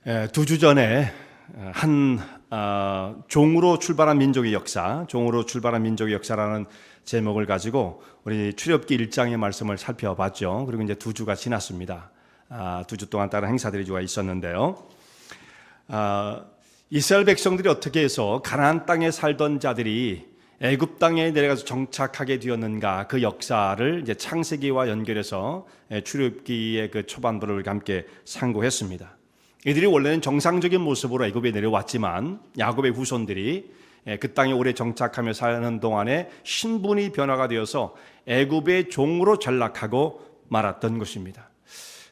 두 주 전에 한 종으로 출발한 민족의 역사, 종으로 출발한 민족의 역사라는 제목을 가지고 우리 출애굽기 1장의 말씀을 살펴봤죠. 그리고 이제 두 주가 지났습니다. 두 주 동안 다른 행사들이 있었는데요. 이스라엘 백성들이 어떻게 해서 가나안 땅에 살던 자들이 애굽 땅에 내려가서 정착하게 되었는가, 그 역사를 이제 창세기와 연결해서 출애굽기의 그 초반부를 함께 상고했습니다. 이들이 원래는 정상적인 모습으로 애굽에 내려왔지만 야곱의 후손들이 그 땅에 오래 정착하며 사는 동안에 신분이 변화가 되어서 애굽의 종으로 전락하고 말았던 것입니다.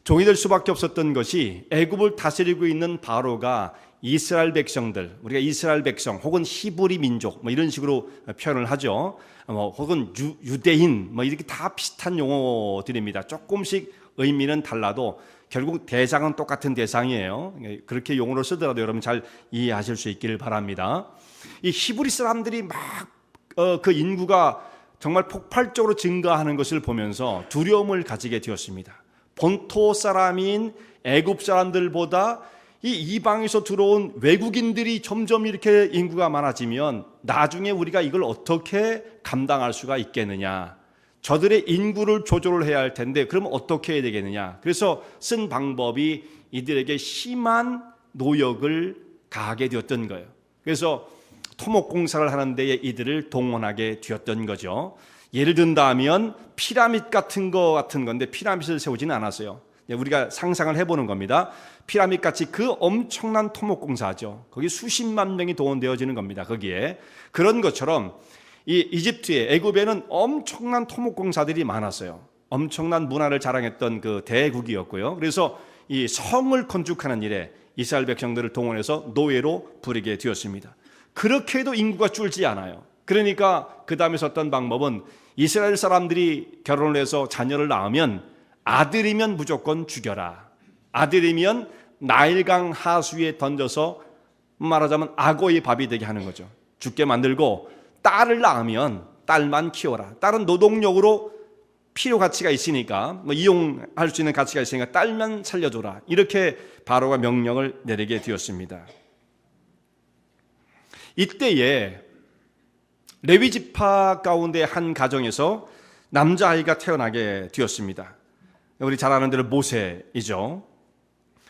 종이 될 수밖에 없었던 것이 애굽을 다스리고 있는 바로가 이스라엘 백성들, 우리가 이스라엘 백성 혹은 히브리 민족 이런 식으로 표현을 하죠. 혹은 유대인 이렇게 다 비슷한 용어들입니다. 조금씩 의미는 달라도 결국 대상은 똑같은 대상이에요. 그렇게 용어를 쓰더라도 여러분 잘 이해하실 수 있기를 바랍니다. 이 히브리 사람들이 그 인구가 정말 폭발적으로 증가하는 것을 보면서 두려움을 가지게 되었습니다. 본토 사람인 애굽 사람들보다 이 이방에서 들어온 외국인들이 점점 이렇게 인구가 많아지면 나중에 우리가 이걸 어떻게 감당할 수가 있겠느냐, 저들의 인구를 조절을 해야 할 텐데 그럼 어떻게 해야 되겠느냐. 그래서 쓴 방법이 이들에게 심한 노역을 가하게 되었던 거예요. 그래서 토목공사를 하는 데에 이들을 동원하게 되었던 거죠. 예를 든다면 피라밋 같은 건데 피라밋을 세우지는 않았어요. 우리가 상상을 해보는 겁니다. 피라밋 같이 그 엄청난 토목공사죠. 거기 수십만 명이 동원되어지는 겁니다. 거기에 그런 것처럼 이 이집트에, 애굽에는 엄청난 토목공사들이 많았어요. 엄청난 문화를 자랑했던 그 대국이었고요. 그래서 이 성을 건축하는 일에 이스라엘 백성들을 동원해서 노예로 부리게 되었습니다. 그렇게 해도 인구가 줄지 않아요. 그러니까 그 다음에 썼던 방법은 이스라엘 사람들이 결혼을 해서 자녀를 낳으면 아들이면 무조건 죽여라. 아들이면 나일강 하수에 던져서 말하자면 악어의 밥이 되게 하는 거죠. 죽게 만들고, 딸을 낳으면 딸만 키워라. 딸은 노동력으로 필요 가치가 있으니까, 이용할 수 있는 가치가 있으니까 딸만 살려줘라. 이렇게 바로가 명령을 내리게 되었습니다. 이때에 레위 지파 가운데 한 가정에서 남자아이가 태어나게 되었습니다. 우리 잘 아는 대로 모세이죠.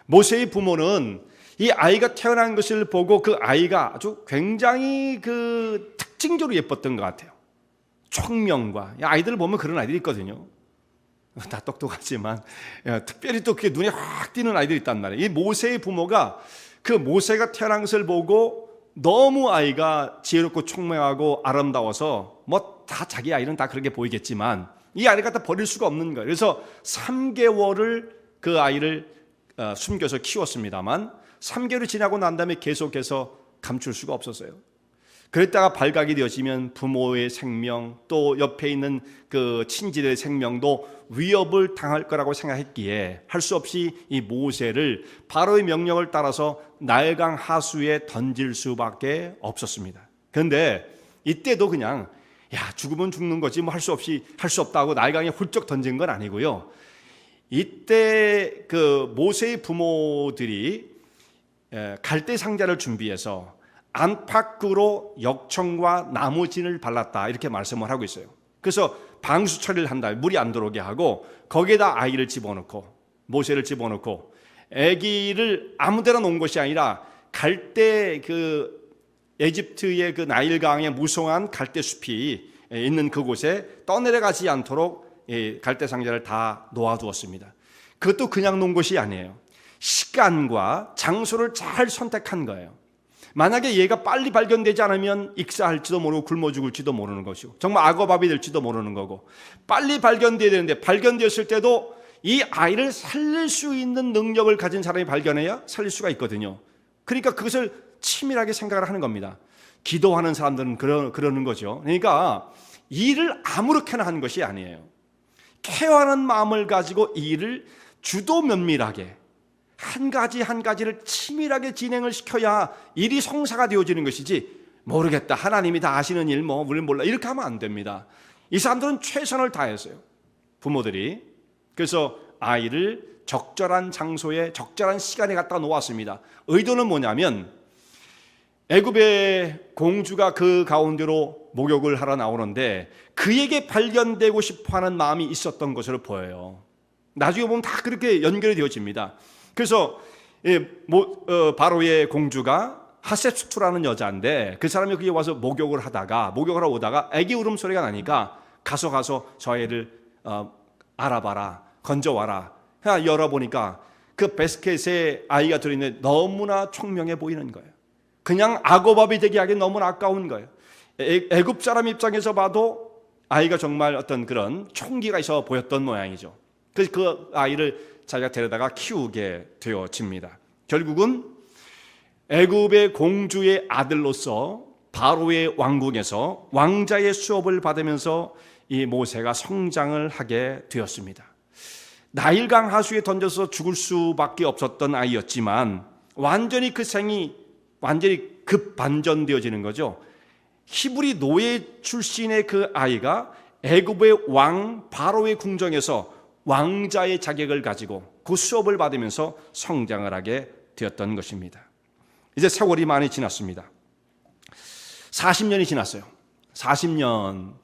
모세의 부모는 이 아이가 태어난 것을 보고 그 아이가 아주 굉장히 그 특징적으로 예뻤던 것 같아요. 총명과, 아이들을 보면 그런 아이들이 있거든요. 다 똑똑하지만 특별히 또 그게 눈에 확 띄는 아이들이 있단 말이에요. 이 모세의 부모가 그 모세가 태어난 것을 보고 너무 아이가 지혜롭고 총명하고 아름다워서 다 자기 아이는 다 그렇게 보이겠지만 이 아이를 갖다 버릴 수가 없는 거예요. 그래서 3개월을 그 아이를 숨겨서 키웠습니다만 3개월이 지나고 난 다음에 계속해서 감출 수가 없었어요. 그랬다가 발각이 되어지면 부모의 생명, 또 옆에 있는 그 친지들의 생명도 위협을 당할 거라고 생각했기에 할 수 없이 이 모세를 바로의 명령을 따라서 나일강 하수에 던질 수밖에 없었습니다. 그런데 이때도 그냥 죽으면 죽는 거지 할 수 없다고 나일강에 훌쩍 던진 건 아니고요. 이때 그 모세의 부모들이 갈대 상자를 준비해서 안팎으로 역청과 나무진을 발랐다, 이렇게 말씀을 하고 있어요. 그래서 방수 처리를 한다, 물이 안 들어오게 하고 거기에다 아이를 집어넣고, 모세를 집어넣고, 아기를 아무데나 놓은 것이 아니라 갈대 에집트의 그 나일강에 무성한 갈대 숲이 있는 그곳에 떠내려가지 않도록 갈대 상자를 다 놓아두었습니다. 그것도 그냥 놓은 것이 아니에요. 시간과 장소를 잘 선택한 거예요. 만약에 얘가 빨리 발견되지 않으면 익사할지도 모르고 굶어 죽을지도 모르는 것이고, 정말 악어밥이 될지도 모르는 거고, 빨리 발견돼야 되는데 발견되었을 때도 이 아이를 살릴 수 있는 능력을 가진 사람이 발견해야 살릴 수가 있거든요. 그러니까 그것을 치밀하게 생각을 하는 겁니다. 기도하는 사람들은 그러는 거죠. 그러니까 일을 아무렇게나 하는 것이 아니에요. 케어하는 마음을 가지고 일을 주도 면밀하게 한 가지를 치밀하게 진행을 시켜야 일이 성사가 되어지는 것이지, 모르겠다, 하나님이 다 아시는 일 우리는 몰라, 이렇게 하면 안 됩니다. 이 사람들은 최선을 다했어요, 부모들이. 그래서 아이를 적절한 장소에 적절한 시간에 갖다 놓았습니다. 의도는 뭐냐면 애굽의 공주가 그 가운데로 목욕을 하러 나오는데 그에게 발견되고 싶어하는 마음이 있었던 것으로 보여요. 나중에 보면 다 그렇게 연결이 되어집니다. 그래서 바로의 공주가 하셉스투라는 여자인데 그 사람이 거기 와서 목욕을 하러 오다가 애기 울음소리가 나니까 가서 저 애를 알아봐라, 건져와라. 열어보니까 그 바스켓에 아이가 들어있는데 너무나 총명해 보이는 거예요. 그냥 악어밥이 되게 하기 너무나 아까운 거예요. 애굽 사람 입장에서 봐도 아이가 정말 어떤 그런 총기가 있어 보였던 모양이죠. 그래서 그 아이를 자기가 데려다가 키우게 되어집니다. 결국은 애굽의 공주의 아들로서 바로의 왕궁에서 왕자의 수업을 받으면서 이 모세가 성장을 하게 되었습니다. 나일강 하수에 던져서 죽을 수밖에 없었던 아이였지만 완전히 그 생이 완전히 급반전되어지는 거죠. 히브리 노예 출신의 그 아이가 애굽의 왕 바로의 궁정에서 왕자의 자격을 가지고 그 수업을 받으면서 성장을 하게 되었던 것입니다. 이제 세월이 많이 지났습니다. 40년이 지났어요. 40년.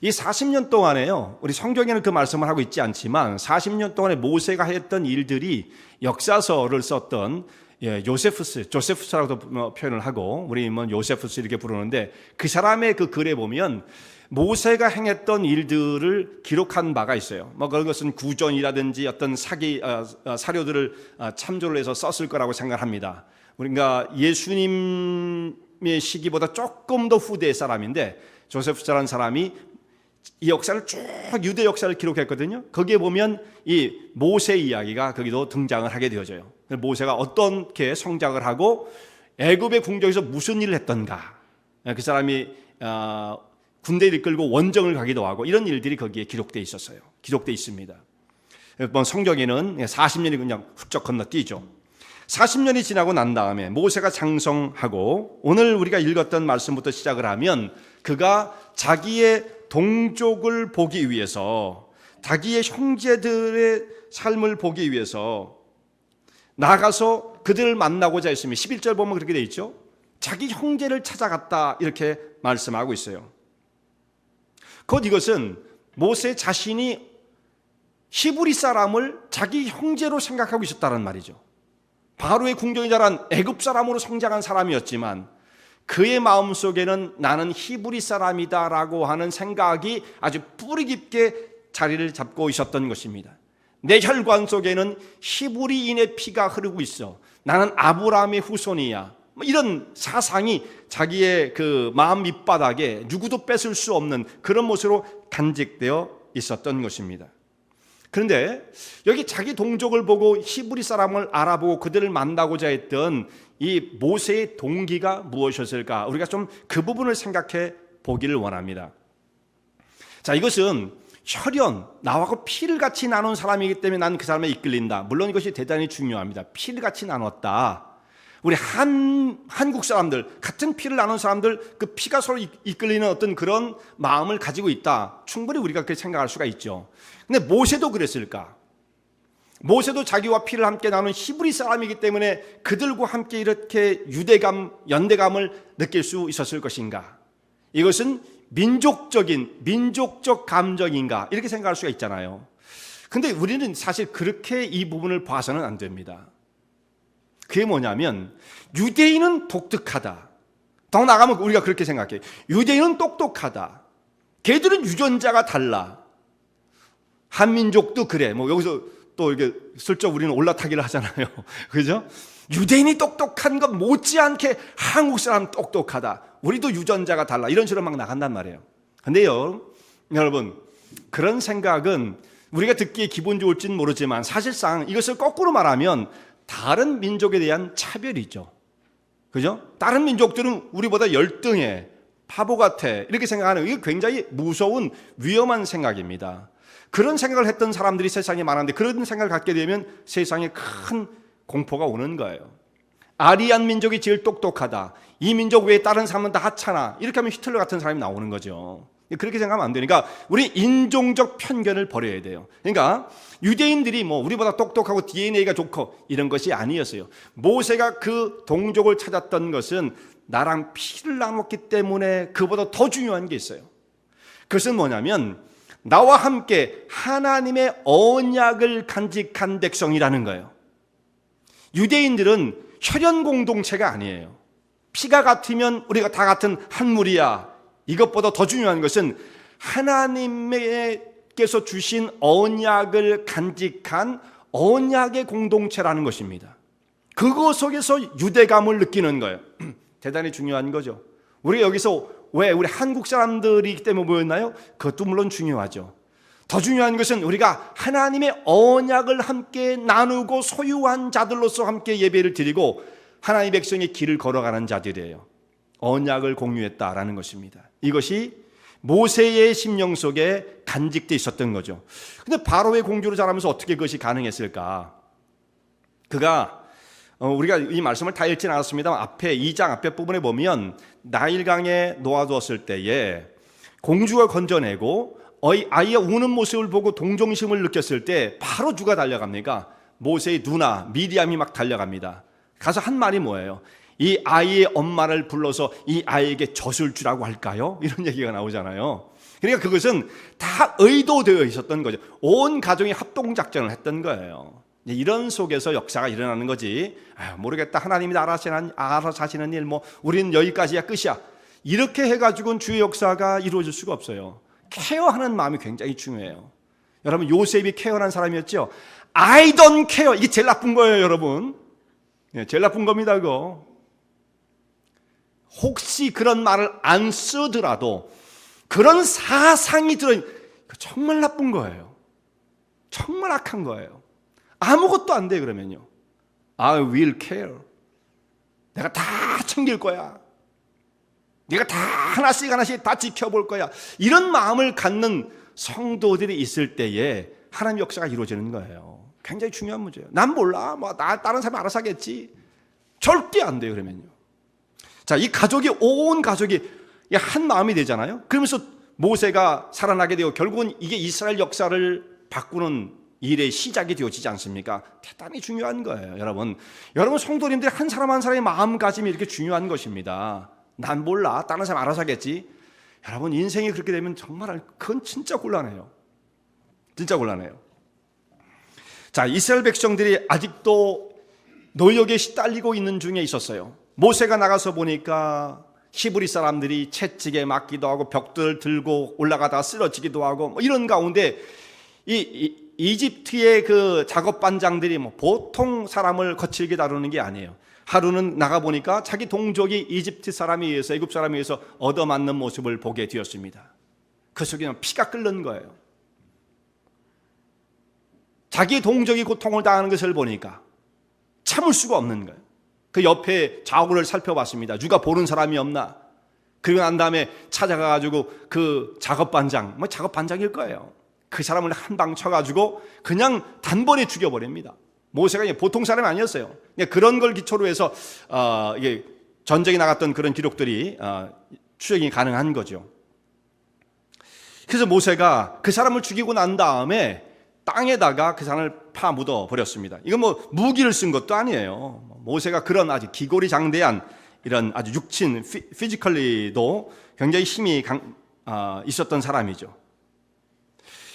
이 40년 동안에요, 우리 성경에는 그 말씀을 하고 있지 않지만 40년 동안에 모세가 했던 일들이 역사서를 썼던 조세프스라고도 표현을 하고 우리 요세푸스 이렇게 부르는데 그 사람의 그 글에 보면 모세가 행했던 일들을 기록한 바가 있어요. 그런 것은 구전이라든지 어떤 사료들을 참조를 해서 썼을 거라고 생각합니다. 우리가 예수님의 시기보다 조금 더 후대의 사람인데 조세프스라는 사람이 이 역사를 쭉 유대 역사를 기록했거든요. 거기에 보면 이 모세 이야기가 거기도 등장을 하게 되어져요. 모세가 어떻게 성장을 하고 애굽의 궁정에서 무슨 일을 했던가, 그 사람이 군대를 이끌고 원정을 가기도 하고 이런 일들이 거기에 기록되어 있었어요. 기록되어 있습니다. 성경에는 40년이 그냥 훌쩍 건너뛰죠. 40년이 지나고 난 다음에 모세가 장성하고 오늘 우리가 읽었던 말씀부터 시작을 하면 그가 자기의 동족을 보기 위해서 자기의 형제들의 삶을 보기 위해서 나가서 그들을 만나고자 했습니다. 11절 보면 그렇게 되어 있죠. 자기 형제를 찾아갔다 이렇게 말씀하고 있어요. 곧 이것은 모세 자신이 히브리 사람을 자기 형제로 생각하고 있었다는 말이죠. 바로의 궁정에 자란 애굽 사람으로 성장한 사람이었지만 그의 마음속에는 나는 히브리 사람이다라고 하는 생각이 아주 뿌리 깊게 자리를 잡고 있었던 것입니다. 내 혈관 속에는 히브리인의 피가 흐르고 있어. 나는 아브라함의 후손이야. 이런 사상이 자기의 그 마음 밑바닥에 누구도 뺏을 수 없는 그런 모습으로 간직되어 있었던 것입니다. 그런데 여기 자기 동족을 보고 히브리 사람을 알아보고 그들을 만나고자 했던 이 모세의 동기가 무엇이었을까? 우리가 좀 그 부분을 생각해 보기를 원합니다. 자, 이것은 혈연, 나하고 피를 같이 나눈 사람이기 때문에 나는 그 사람에 이끌린다. 물론 이것이 대단히 중요합니다. 피를 같이 나눴다. 우리 한국 사람들, 같은 피를 나눈 사람들, 그 피가 서로 이끌리는 어떤 그런 마음을 가지고 있다. 충분히 우리가 그렇게 생각할 수가 있죠. 근데 모세도 그랬을까? 모세도 자기와 피를 함께 나눈 히브리 사람이기 때문에 그들과 함께 이렇게 유대감, 연대감을 느낄 수 있었을 것인가? 이것은 민족적 감정인가? 이렇게 생각할 수가 있잖아요. 근데 우리는 사실 그렇게 이 부분을 봐서는 안 됩니다. 그게 뭐냐면 유대인은 독특하다. 더 나가면 우리가 그렇게 생각해. 유대인은 똑똑하다. 걔들은 유전자가 달라. 한민족도 그래. 여기서 또 이렇게 슬쩍 우리는 올라타기를 하잖아요. 그죠? 유대인이 똑똑한 것 못지않게 한국 사람 똑똑하다. 우리도 유전자가 달라. 이런 식으로 막 나간단 말이에요. 근데요, 여러분, 그런 생각은 우리가 듣기에 기분 좋을지는 모르지만 사실상 이것을 거꾸로 말하면 다른 민족에 대한 차별이죠. 그죠? 다른 민족들은 우리보다 열등해, 바보 같아, 이렇게 생각하는 이게 굉장히 무서운 위험한 생각입니다. 그런 생각을 했던 사람들이 세상에 많은데 그런 생각을 갖게 되면 세상에 큰 공포가 오는 거예요. 아리안 민족이 제일 똑똑하다. 이 민족 외에 다른 사람은 다 하찮아. 이렇게 하면 히틀러 같은 사람이 나오는 거죠. 그렇게 생각하면 안 돼요. 그러니까 우리 인종적 편견을 버려야 돼요. 그러니까 유대인들이 뭐 우리보다 똑똑하고 DNA가 좋고 이런 것이 아니었어요. 모세가 그 동족을 찾았던 것은 나랑 피를 나눴기 때문에 그보다 더 중요한 게 있어요. 그것은 뭐냐면 나와 함께 하나님의 언약을 간직한 백성이라는 거예요. 유대인들은 혈연 공동체가 아니에요. 피가 같으면 우리가 다 같은 한 무리야. 이것보다 더 중요한 것은 하나님께서 주신 언약을 간직한 언약의 공동체라는 것입니다. 그것 속에서 유대감을 느끼는 거예요. 대단히 중요한 거죠. 우리가 여기서 왜 우리 한국 사람들이기 때문에 모였나요? 그것도 물론 중요하죠. 더 중요한 것은 우리가 하나님의 언약을 함께 나누고 소유한 자들로서 함께 예배를 드리고 하나님의 백성의 길을 걸어가는 자들이에요. 언약을 공유했다라는 것입니다. 이것이 모세의 심령 속에 간직되어 있었던 거죠. 근데 바로의 공주로 자라면서 어떻게 그것이 가능했을까? 그가 우리가 이 말씀을 다 읽지는 않았습니다만 앞에 2장 앞에 부분에 보면 나일강에 놓아두었을 때에 공주가 건져내고 아이가 우는 모습을 보고 동정심을 느꼈을 때 바로 누가 달려갑니까? 모세의 누나 미디암이 막 달려갑니다. 가서 한 말이 뭐예요? 이 아이의 엄마를 불러서 이 아이에게 젖을 주라고 할까요? 이런 얘기가 나오잖아요. 그러니까 그것은 다 의도되어 있었던 거죠. 온 가정이 합동작전을 했던 거예요. 이런 속에서 역사가 일어나는 거지. 모르겠다, 하나님이 알아서 하시는 일, 뭐 우리는 여기까지야 끝이야, 이렇게 해가지고는 주의 역사가 이루어질 수가 없어요. 케어하는 마음이 굉장히 중요해요. 여러분, 요셉이 케어한 사람이었죠. I don't care, 이게 제일 나쁜 거예요, 여러분. 제일 나쁜 겁니다, 그거. 혹시 그런 말을 안 쓰더라도 그런 사상이 정말 나쁜 거예요. 정말 악한 거예요. 아무것도 안 돼 그러면요. I will care. 내가 다 챙길 거야. 내가 다 하나씩 다 지켜볼 거야. 이런 마음을 갖는 성도들이 있을 때에 하나님의 역사가 이루어지는 거예요. 굉장히 중요한 문제예요. 난 몰라, 다른 사람이 알아서 하겠지. 절대 안 돼요 그러면요. 자, 이 가족이, 온 가족이 한 마음이 되잖아요. 그러면서 모세가 살아나게 되고 결국은 이게 이스라엘 역사를 바꾸는 일의 시작이 되어지지 않습니까? 대단히 중요한 거예요, 여러분. 여러분 성도님들이 한 사람 한 사람의 마음가짐이 이렇게 중요한 것입니다. 난 몰라, 다른 사람 알아서 하겠지. 여러분, 인생이 그렇게 되면 정말 그건 진짜 곤란해요. 진짜 곤란해요. 자, 이스라엘 백성들이 아직도 노역에 시달리고 있는 중에 있었어요. 모세가 나가서 보니까 히브리 사람들이 채찍에 맞기도 하고 벽돌을 들고 올라가다가 쓰러지기도 하고 뭐 이런 가운데 이집트의 그 작업 반장들이 뭐 보통 사람을 거칠게 다루는 게 아니에요. 하루는 나가 보니까 자기 동족이 이집트 사람에 의해서, 애굽 사람에 의해서 얻어맞는 모습을 보게 되었습니다. 그 속에는 피가 끓는 거예요. 자기 동족이 고통을 당하는 것을 보니까 참을 수가 없는 거예요. 그 옆에 좌우를 살펴봤습니다. 누가 보는 사람이 없나? 그리고 난 다음에 찾아가가지고 그 작업반장, 작업반장일 거예요. 그 사람을 한 방 쳐가지고 그냥 단번에 죽여버립니다. 모세가 보통 사람이 아니었어요. 그런 걸 기초로 해서 이게 전쟁에 나갔던 그런 기록들이 추적이 가능한 거죠. 그래서 모세가 그 사람을 죽이고 난 다음에 땅에다가 그 사람을 파묻어 버렸습니다. 이건 뭐 무기를 쓴 것도 아니에요. 모세가 그런 아주 기골이 장대한 이런 아주 육친, 피지컬리도 굉장히 힘이 있었던 사람이죠.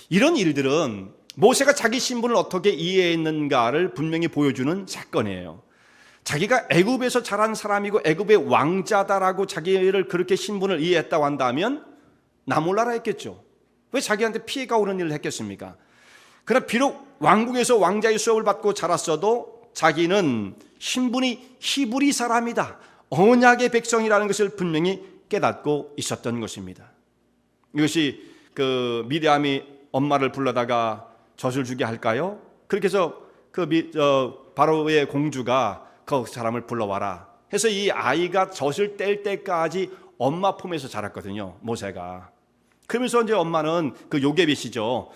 이런 일들은 모세가 자기 신분을 어떻게 이해했는가를 분명히 보여주는 사건이에요. 자기가 애굽에서 자란 사람이고 애굽의 왕자다라고 자기를 그렇게 신분을 이해했다고 한다면 나 몰라라 했겠죠. 왜 자기한테 피해가 오는 일을 했겠습니까? 그러나 비록 왕궁에서 왕자의 수업을 받고 자랐어도 자기는 신분이 히브리 사람이다, 언약의 백성이라는 것을 분명히 깨닫고 있었던 것입니다. 이것이 그 미디암이 엄마를 불러다가 젖을 주게 할까요? 그렇게 해서 바로의 공주가 그 사람을 불러와라 해서 이 아이가 젖을 뗄 때까지 엄마 품에서 자랐거든요, 모세가. 그러면서 이제 엄마는 그 요게벳이죠.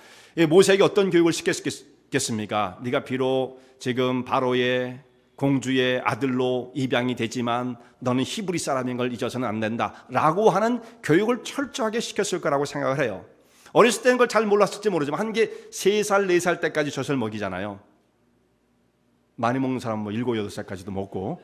모세에게 어떤 교육을 시켰겠습니까? 네가 비록 지금 바로의 공주의 아들로 입양이 되지만 너는 히브리 사람인 걸 잊어서는 안 된다 라고 하는 교육을 철저하게 시켰을 거라고 생각을 해요. 어렸을 때는 그걸 잘 몰랐을지 모르지만 한 게 3살, 4살 때까지 젖을 먹이잖아요. 많이 먹는 사람 뭐 7, 8살까지도 먹고.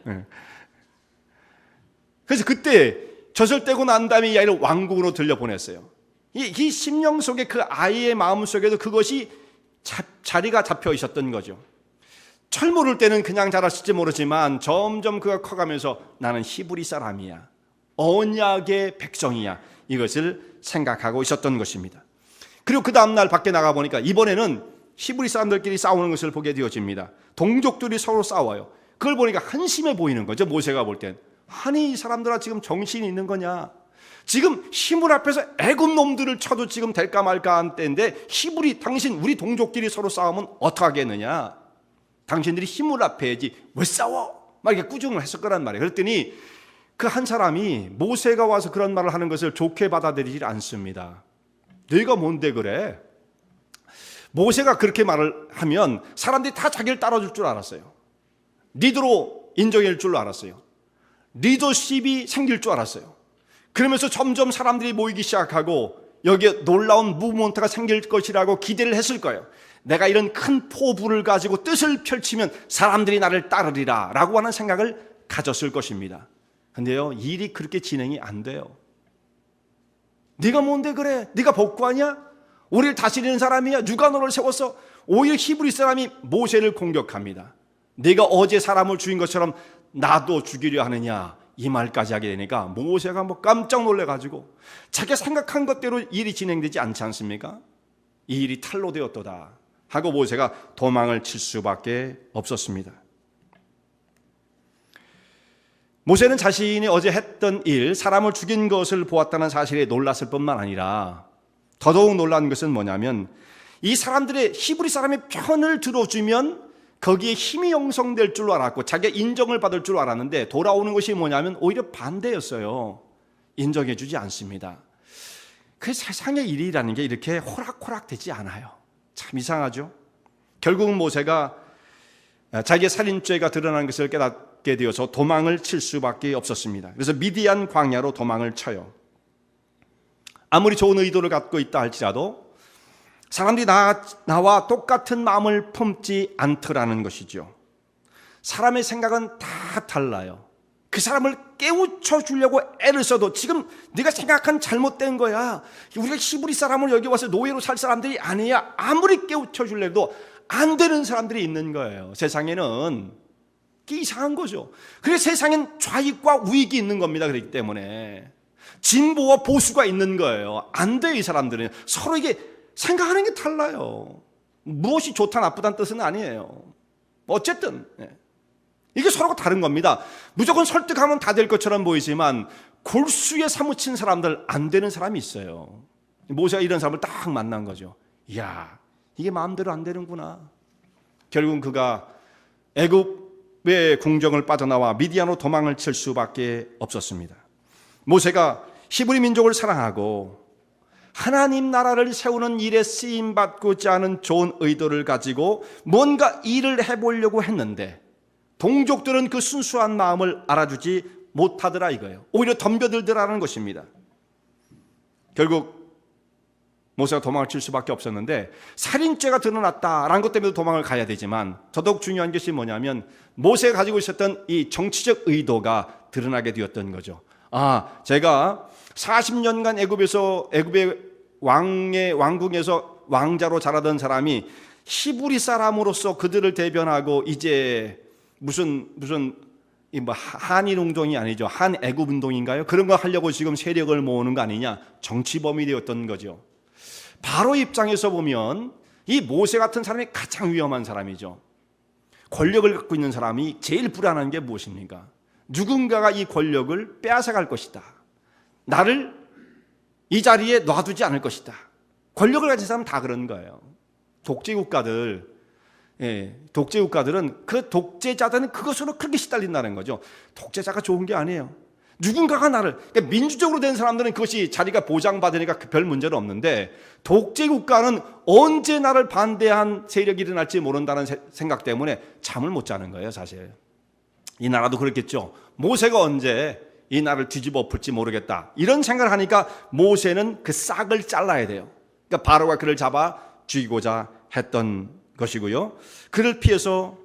그래서 그때 젖을 떼고 난 다음에 이 아이를 왕궁으로 들려보냈어요. 이 심령 속에 그 아이의 마음 속에도 그것이 자리가 잡혀 있었던 거죠. 철 모를 때는 그냥 자랐을지 모르지만 점점 그가 커가면서 나는 히브리 사람이야, 언약의 백성이야, 이것을 생각하고 있었던 것입니다. 그리고 그 다음날 밖에 나가보니까 이번에는 히브리 사람들끼리 싸우는 것을 보게 되어집니다. 동족들이 서로 싸워요. 그걸 보니까 한심해 보이는 거죠. 모세가 볼 땐 아니 이 사람들아 지금 정신이 있는 거냐, 지금 히물 앞에서 애굽 놈들을 쳐도 지금 될까 말까 한 때인데 히브리 당신 우리 동족끼리 서로 싸우면 어떡하겠느냐, 당신들이 히물 앞에지 왜 싸워? 막 이렇게 꾸중을 했을 거란 말이에요. 그랬더니 그 한 사람이 모세가 와서 그런 말을 하는 것을 좋게 받아들이질 않습니다. 너희가 뭔데 그래? 모세가 그렇게 말을 하면 사람들이 다 자기를 따라줄 줄 알았어요. 리더로 인정할 줄 알았어요. 리더십이 생길 줄 알았어요. 그러면서 점점 사람들이 모이기 시작하고 여기에 놀라운 무브먼트가 생길 것이라고 기대를 했을 거예요. 내가 이런 큰 포부를 가지고 뜻을 펼치면 사람들이 나를 따르리라 라고 하는 생각을 가졌을 것입니다. 근데요, 일이 그렇게 진행이 안 돼요. 네가 뭔데 그래? 네가 복구하냐? 우리를 다스리는 사람이야? 누가 너를 세웠어? 오히려 히브리 사람이 모세를 공격합니다. 네가 어제 사람을 죽인 것처럼 나도 죽이려 하느냐, 이 말까지 하게 되니까 모세가 뭐 깜짝 놀래가지고 자기가 생각한 것대로 일이 진행되지 않지 않습니까? 이 일이 탈로 되었도다 하고 모세가 도망을 칠 수밖에 없었습니다. 모세는 자신이 어제 했던 일, 사람을 죽인 것을 보았다는 사실에 놀랐을 뿐만 아니라 더더욱 놀란 것은 뭐냐면 이 사람들의 히브리 사람의 편을 들어주면 거기에 힘이 형성될 줄 알았고 자기가 인정을 받을 줄 알았는데 돌아오는 것이 뭐냐면 오히려 반대였어요. 인정해 주지 않습니다. 그 세상의 일이라는 게 이렇게 호락호락 되지 않아요. 참 이상하죠. 결국은 모세가 자기의 살인죄가 드러난 것을 깨닫게 되어서 도망을 칠 수밖에 없었습니다. 그래서 미디안 광야로 도망을 쳐요. 아무리 좋은 의도를 갖고 있다 할지라도 사람들이 나와 똑같은 마음을 품지 않더라는 것이죠. 사람의 생각은 다 달라요. 그 사람을 깨우쳐 주려고 애를 써도 지금 네가 생각한 잘못된 거야. 우리가 히브리 사람을 여기 와서 노예로 살 사람들이 아니야. 아무리 깨우쳐 주려도 안 되는 사람들이 있는 거예요. 세상에는 이게 이상한 거죠. 그래서 세상엔 좌익과 우익이 있는 겁니다. 그렇기 때문에 진보와 보수가 있는 거예요. 안 돼요. 이 사람들은 서로 이게 생각하는 게 달라요. 무엇이 좋다 나쁘다는 뜻은 아니에요. 어쨌든 이게 서로가 다른 겁니다. 무조건 설득하면 다 될 것처럼 보이지만 골수에 사무친 사람들, 안 되는 사람이 있어요. 모세가 이런 사람을 딱 만난 거죠. 이야, 이게 마음대로 안 되는구나. 결국은 그가 애굽의 궁정을 빠져나와 미디안으로 도망을 칠 수밖에 없었습니다. 모세가 히브리 민족을 사랑하고 하나님 나라를 세우는 일에 쓰임받고자 하는 좋은 의도를 가지고 뭔가 일을 해보려고 했는데 동족들은 그 순수한 마음을 알아주지 못하더라 이거예요. 오히려 덤벼들더라는 것입니다. 결국 모세가 도망을 칠 수밖에 없었는데 살인죄가 드러났다라는 것 때문에 도망을 가야 되지만 더더욱 중요한 것이 뭐냐면 모세가 가지고 있었던 이 정치적 의도가 드러나게 되었던 거죠. 제가 40년간 애굽의 왕궁에서 왕자로 자라던 사람이 히브리 사람으로서 그들을 대변하고 이제 무슨 한일 운동이 아니죠. 한 애굽 운동인가요? 그런 거 하려고 지금 세력을 모으는 거 아니냐? 정치범이 되었던 거죠. 바로 입장에서 보면 이 모세 같은 사람이 가장 위험한 사람이죠. 권력을 갖고 있는 사람이 제일 불안한 게 무엇입니까? 누군가가 이 권력을 빼앗아갈 것이다. 나를 이 자리에 놔두지 않을 것이다. 권력을 가진 사람은 다 그런 거예요. 독재국가들은 그 독재자들은 그것으로 그렇게 시달린다는 거죠. 독재자가 좋은 게 아니에요. 누군가가 나를, 그러니까 민주적으로 된 사람들은 그것이 자리가 보장받으니까 별 문제는 없는데 독재국가는 언제 나를 반대한 세력이 일어날지 모른다는 생각 때문에 잠을 못 자는 거예요, 사실. 이 나라도 그렇겠죠. 모세가 언제 이 나라를 뒤집어 엎을지 모르겠다, 이런 생각을 하니까 모세는 그 싹을 잘라야 돼요. 그러니까 바로가 그를 잡아 죽이고자 했던 것이고요. 그를 피해서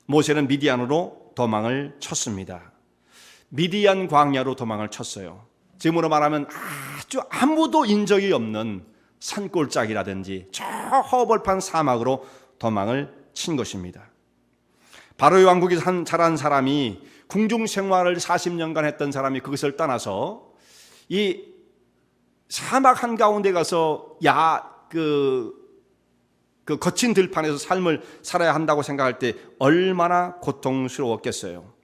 모세는 미디안으로 도망을 쳤습니다. 미디안 광야로 도망을 쳤어요. 지금으로 말하면 아주 아무도 인적이 없는 산골짜기라든지 저 허벌판 사막으로 도망을 친 것입니다. 바로의 왕국에서 자란 사람이 궁중 생활을 40년간 했던 사람이 그것을 떠나서 이 사막 한가운데 가서 그 거친 들판에서 삶을 살아야 한다고 생각할 때 얼마나 고통스러웠겠어요.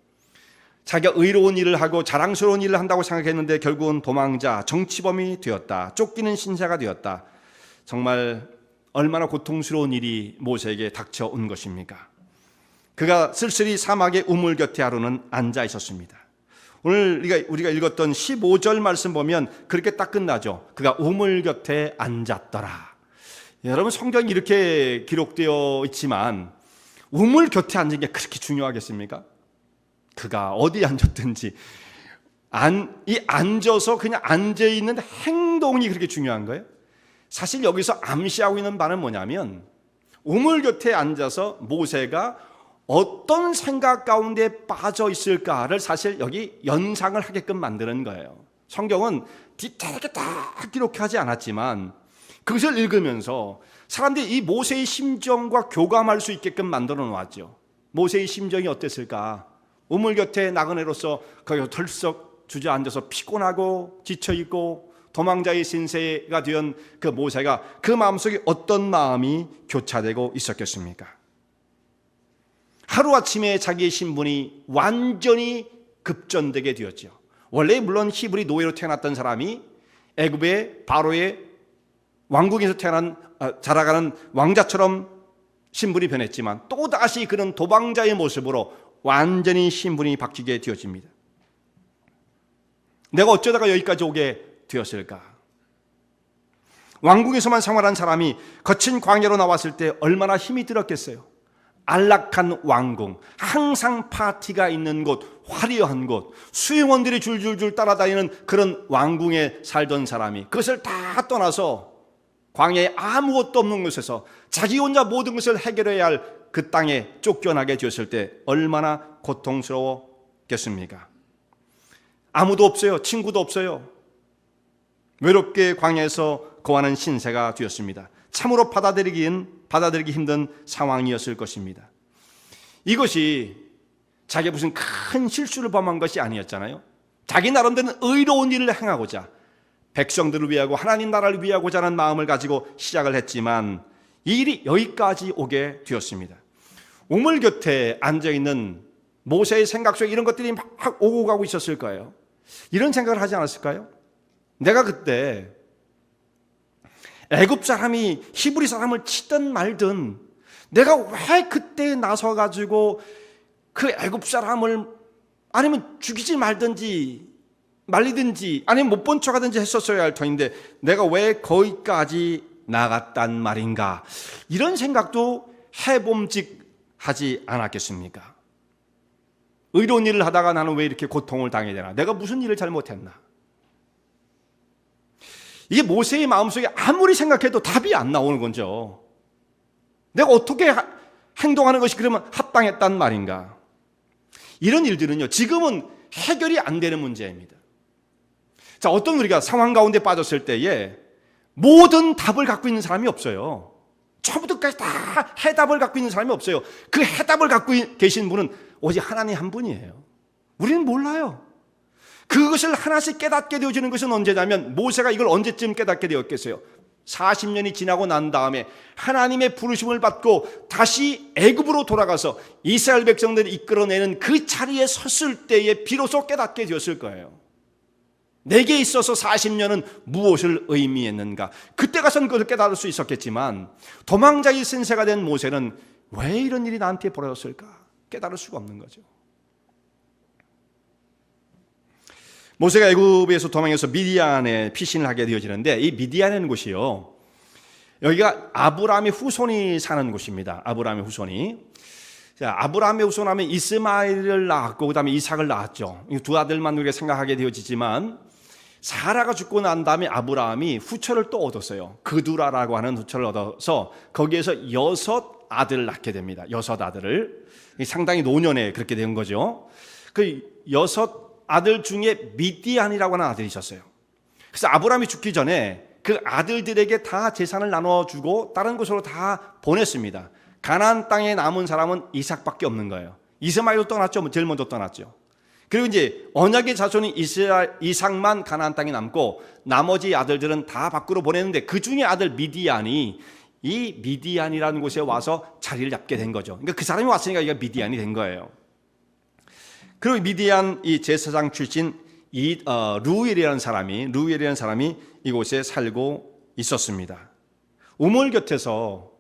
자기가 의로운 일을 하고 자랑스러운 일을 한다고 생각했는데 결국은 도망자, 정치범이 되었다. 쫓기는 신세가 되었다. 정말 얼마나 고통스러운 일이 모세에게 닥쳐온 것입니까? 그가 쓸쓸히 사막의 우물 곁에 하루는 앉아 있었습니다. 오늘 우리가 읽었던 15절 말씀 보면 그렇게 딱 끝나죠. 그가 우물 곁에 앉았더라. 여러분, 성경이 이렇게 기록되어 있지만 우물 곁에 앉은 게 그렇게 중요하겠습니까? 그가 어디 앉았든지 이 앉아서 그냥 앉아있는 행동이 그렇게 중요한 거예요. 사실 여기서 암시하고 있는 바는 뭐냐면 우물 곁에 앉아서 모세가 어떤 생각 가운데 빠져 있을까를 사실 여기 연상을 하게끔 만드는 거예요. 성경은 디테일하게 딱 기록하지 않았지만 그것을 읽으면서 사람들이 이 모세의 심정과 교감할 수 있게끔 만들어 놓았죠. 모세의 심정이 어땠을까? 우물 곁에 나그네로서 거기 덜썩 주저앉아서 피곤하고 지쳐있고 도망자의 신세가 된 그 모세가 그 마음속에 어떤 마음이 교차되고 있었겠습니까? 하루아침에 자기의 신분이 완전히 급전되게 되었죠. 원래 물론 히브리 노예로 태어났던 사람이 애굽의 바로의 왕국에서 자라가는 왕자처럼 신분이 변했지만 또다시 그런 도망자의 모습으로 완전히 신분이 바뀌게 되어집니다. 내가 어쩌다가 여기까지 오게 되었을까? 왕궁에서만 생활한 사람이 거친 광야로 나왔을 때 얼마나 힘이 들었겠어요. 안락한 왕궁, 항상 파티가 있는 곳, 화려한 곳, 수행원들이 줄줄줄 따라다니는 그런 왕궁에 살던 사람이 그것을 다 떠나서 광야에 아무것도 없는 곳에서 자기 혼자 모든 것을 해결해야 할 그 땅에 쫓겨나게 되었을 때 얼마나 고통스러웠겠습니까? 아무도 없어요. 친구도 없어요. 외롭게 광야에서 거하는 신세가 되었습니다. 참으로 받아들이기 힘든 상황이었을 것입니다. 이것이 자기가 무슨 큰 실수를 범한 것이 아니었잖아요. 자기 나름대로는 의로운 일을 행하고자 백성들을 위하고 하나님 나라를 위하고자 하는 마음을 가지고 시작을 했지만 이 일이 여기까지 오게 되었습니다. 우물 곁에 앉아있는 모세의 생각 속에 이런 것들이 막 오고 가고 있었을 거예요. 이런 생각을 하지 않았을까요? 내가 그때 애굽 사람이 히브리 사람을 치든 말든 내가 왜 그때 나서가지고 그 애굽 사람을 아니면 죽이지 말든지 말리든지 아니면 못 본 척하든지 했었어야 할 터인데 내가 왜 거기까지 나갔단 말인가, 이런 생각도 해봄직하지 않았겠습니까? 의로운 일을 하다가 나는 왜 이렇게 고통을 당해야 되나? 내가 무슨 일을 잘못했나? 이게 모세의 마음속에 아무리 생각해도 답이 안 나오는 거죠. 내가 어떻게 행동하는 것이 그러면 합당했단 말인가? 이런 일들은요, 지금은 해결이 안 되는 문제입니다. 자, 어떤 우리가 상황 가운데 빠졌을 때에 모든 답을 갖고 있는 사람이 없어요. 처음부터 끝까지 다 해답을 갖고 있는 사람이 없어요. 그 해답을 갖고 계신 분은 오직 하나님 한 분이에요. 우리는 몰라요. 그것을 하나씩 깨닫게 되어지는 것은 언제냐면 모세가 이걸 언제쯤 깨닫게 되었겠어요? 40년이 지나고 난 다음에 하나님의 부르심을 받고 다시 애굽으로 돌아가서 이스라엘 백성들을 이끌어내는 그 자리에 섰을 때에 비로소 깨닫게 되었을 거예요. 내게 있어서 40년은 무엇을 의미했는가? 그때 가서는 그것을 깨달을 수 있었겠지만 도망자의 신세가 된 모세는 왜 이런 일이 나한테 벌어졌을까? 깨달을 수가 없는 거죠. 모세가 애굽에서 도망해서 미디안에 피신을 하게 되어지는데 이 미디안이라는 곳이요, 여기가 아브라함의 후손이 사는 곳입니다. 아브라함의 후손이 자, 아브라함의 후손하면 이스마엘을 낳았고 그다음에 이삭을 낳았죠. 이 두 아들만 우리가 생각하게 되어지지만 사라가 죽고 난 다음에 아브라함이 후처를 또 얻었어요. 그두라라고 하는 후처를 얻어서 거기에서 6 아들을 낳게 됩니다. 6 아들을. 상당히 노년에 그렇게 된 거죠. 그 6 아들 중에 미디안이라고 하는 아들이 있었어요. 그래서 아브라함이 죽기 전에 그 아들들에게 다 재산을 나눠주고 다른 곳으로 다 보냈습니다. 가나안 땅에 남은 사람은 이삭밖에 없는 거예요. 이스마엘도 떠났죠. 제일 먼저 떠났죠. 그리고 이제 언약의 자손이 이삭만 가나안 땅에 남고 나머지 아들들은 다 밖으로 보냈는데 그 중에 아들 미디안이 이 미디안이라는 곳에 와서 자리를 잡게 된 거죠. 그러니까 그 사람이 왔으니까 이게 미디안이 된 거예요. 그리고 미디안 이 제사장 출신 루엘이라는 사람이 이곳에 살고 있었습니다. 우물 곁에서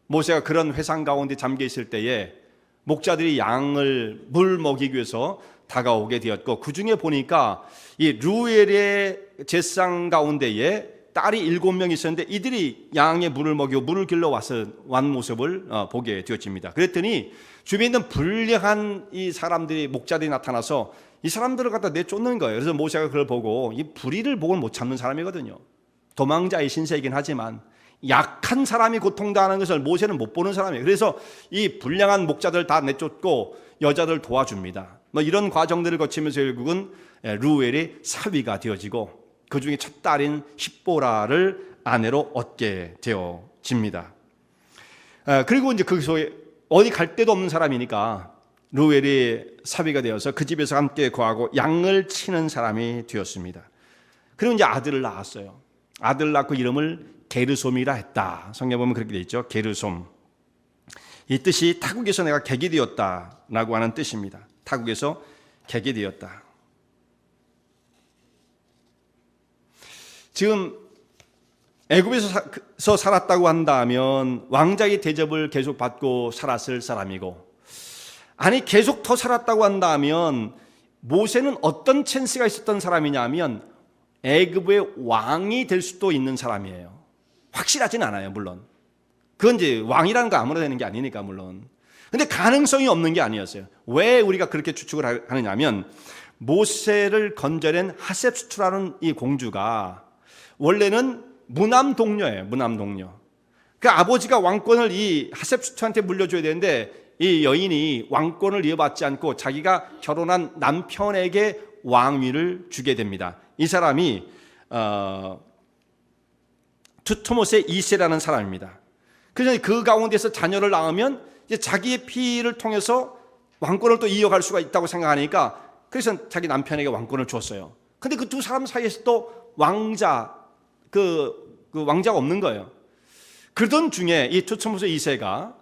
모세가 그런 회상 가운데 잠겨 있을 때에 목자들이 양을 물 먹이기 위해서 다가오게 되었고 그 중에 보니까 이 루엘의 제사장 가운데에 딸이 7명 있었는데 이들이 양의 물을 먹이고 물을 길러 왔 모습을 보게 되어집니다. 그랬더니 주변에 있는 불량한 이 사람들이 목자들이 나타나서 이 사람들을 갖다 내쫓는 거예요. 그래서 모세가 그걸 보고 이 불의를 보고 못 참는 사람이거든요. 도망자의 신세이긴 하지만 약한 사람이 고통당하는 것을 모세는 못 보는 사람이에요. 그래서 이 불량한 목자들 다 내쫓고 여자들 도와줍니다. 이런 과정들을 거치면서 결국은 루엘이 사위가 되어지고 그 중에 첫 딸인 십보라를 아내로 얻게 되어집니다. 그리고 이제 그 속에 어디 갈 데도 없는 사람이니까 루엘이 사위가 되어서 그 집에서 함께 거하고 양을 치는 사람이 되었습니다. 그리고 이제 아들을 낳았어요. 아들을 낳고 이름을 게르솜이라 했다. 성경 보면 그렇게 돼 있죠. 게르솜. 이 뜻이 타국에서 내가 객이 되었다라고 하는 뜻입니다. 타국에서 객이 되었다. 지금 애굽에서 살았다고 한다면 왕자의 대접을 계속 받고 살았을 사람이고, 아니 계속 더 살았다고 한다면 모세는 어떤 찬스가 있었던 사람이냐면 애굽의 왕이 될 수도 있는 사람이에요. 확실하진 않아요, 물론. 그건 이제 왕이라는 거 아무나 되는 게 아니니까, 물론. 근데 가능성이 없는 게 아니었어요. 왜 우리가 그렇게 추측을 하느냐면 모세를 건져낸 하셉수트라는 이 공주가 원래는 무남 동녀예요. 무남 동녀. 그 아버지가 왕권을 이 하셉수트한테 물려줘야 되는데 이 여인이 왕권을 이어받지 않고 자기가 결혼한 남편에게 왕위를 주게 됩니다. 이 사람이 투토모스의 2세라는 사람입니다. 그래서 그 가운데서 자녀를 낳으면 이제 자기의 피를 통해서 왕권을 또 이어갈 수가 있다고 생각하니까 그래서 자기 남편에게 왕권을 줬어요. 근데 그 두 사람 사이에서 또 왕자, 그 왕자가 없는 거예요. 그러던 중에 이 투토모스 2세가